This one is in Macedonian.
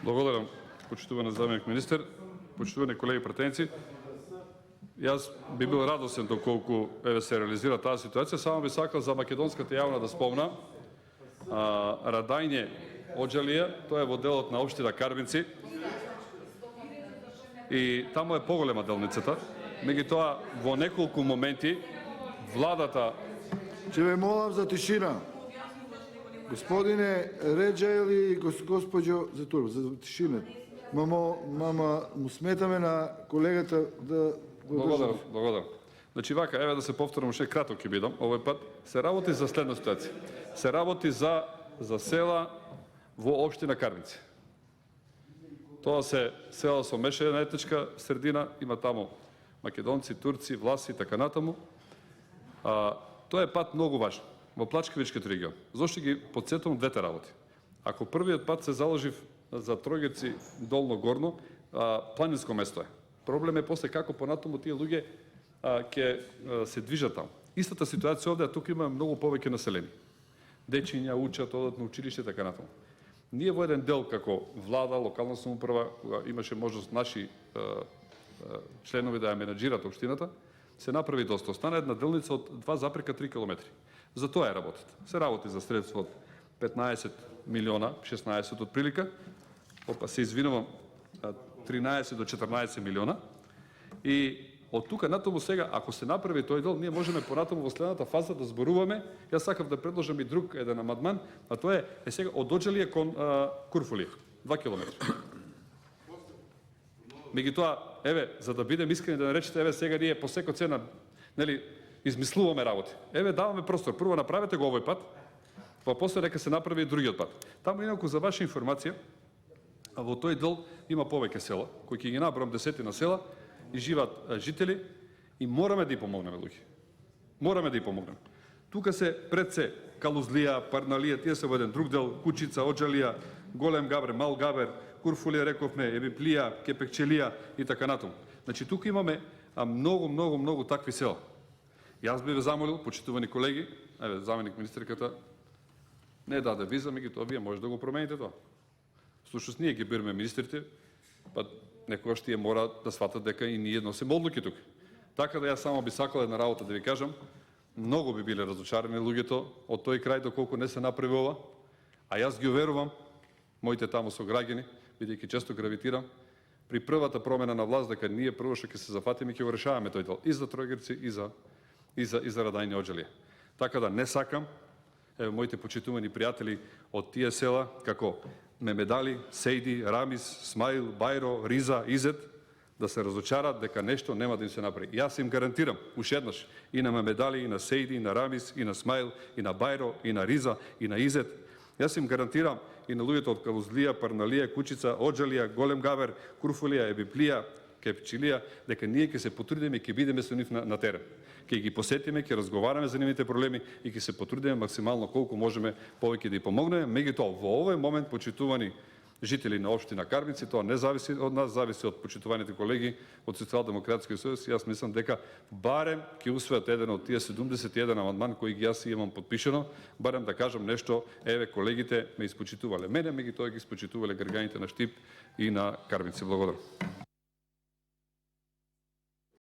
Благодарам, почитуван заменик министер, почитувани колеги пратеници. Јас би бил радосен доколку се реализира таа ситуација, само би сакал за македонската јавна да спомна Радајње Оџалија, тоа е во делот на општина Карбинци и таму е поголема делницата. Меѓутоа во неколку моменти владата... Ќе ве молам за тишина. Господине Реджајл и госпоđo Затуров, за тишина. Мама му сметаме на колегата да... Благодарам. Значи вака, еве да се повторам уште кратко ќе бидам. Овој пат се работи за следна ситуација. Се работи за села во општина Карбинци. Тоа се села со мешана етничка средина, има таму македонци, турци, власи и така натаму. Тоа е пат многу важен во Плачкевичкиот регион. Зошто ги потсетувам двете работи? Ако првиот пат се заложив за Тројгерци долно-горно, планинско место е. Проблем е после како понатаму тие луѓе ќе се движат таму. Истата ситуација овде, тука има многу повеќе населени. Дечиња учат, одат на училиште и така натаму. Ние во еден дел како влада, локална самоуправа, кога имаше можност наши членови да ја менаџират општината, се направи доста. Остана една делница од 2,3 км. За тоа е работата. Се работи за средство од 15 милиона, 16 од прилика, се извинувам, 13 до 14 милиона. И од тука натаму сега, ако се направи тој дел, ние можеме понатаму во следната фаза да зборуваме. Јас сакав да предложам и друг еден амандман, а тоа е сега од Оџалија кон Курфулија, 2 километри. Меѓутоа, еве, за да бидем искрени да не речете, еве сега ние по секоја цена, нели, измислуваме работи. Еве, даваме простор. Прво направете го овој пат, па после нека се направи и другиот пат. Таму инаку за ваша информација, во тој дел има повеќе села, кои ќе ги набрам десетина села и живеат жители и мораме да ја помогнеме луѓе. Мораме да ја помогнеме. Тука се пред се Калузлија, Парналија, тие се во еден друг дел, Кучица, Оџалија, Голем Габер, Мал Габер, Курфулија рековме, Ебиплија, Кепекчелија и така натаму. Значи тука имаме многу такви села. Јас би ве замолил, почитувани колеги, еве заменик министерката не даде виза, меѓутоа вие може да го промените тоа. Слушајте, ние ги бираме министрите, па некогаш тие мора да сватат дека и ние носиме одлуки тука. Така да јас само би сакал една работа да ви кажам, многу би биле разочарани луѓето од тој крај доколку не се направи ова, а јас ги уверувам моите таму сограѓани, бидејќи често гравитирам, при првата промена на власт дека ние прво што ќе се зафатиме и ќе го решаваме тој дел и за Тројгерци и за Радајње Оџалија. Така да не сакам, еве моите почитувани пријатели од тие села како Мемедали, Сейди, Рамис, Смаил, Бајро, Риза, Изет да се разочарат дека нешто нема да им се направи. Јас им гарантирам уште еднаш и на Мемедали, и на Сейди, и на Рамис, и на Смаил, и на Бајро, и на Риза, и на Изет. Јас им гарантирам и на луѓето од Калузлија, Парналија, Кучица, Оџалија, Голем Габер, Курфулија, Ебиплија, Кепчилија, дека ние ќе се потрудиме и ќе бидеме со нив на терен. Ќе ги посетиме, ќе разговараме за нивните проблеми и ќе се потрудиме максимално колку можеме повеќе да ја помогнеме. Меѓутоа, во овој момент, почитувани жители на општина Карбинци, тоа не зависи од нас, зависи од почитуваните колеги од Социјалдемократскиот сојуз. Јас мислам дека барем ќе усвојат еден од тие 71 амандман кои ги јас имам подпишано, барем да кажам нешто, еве колегите ме испочитувале мене, меѓутоа ги испочитувале граѓаните на Штип и на Карбинци. Благодарам.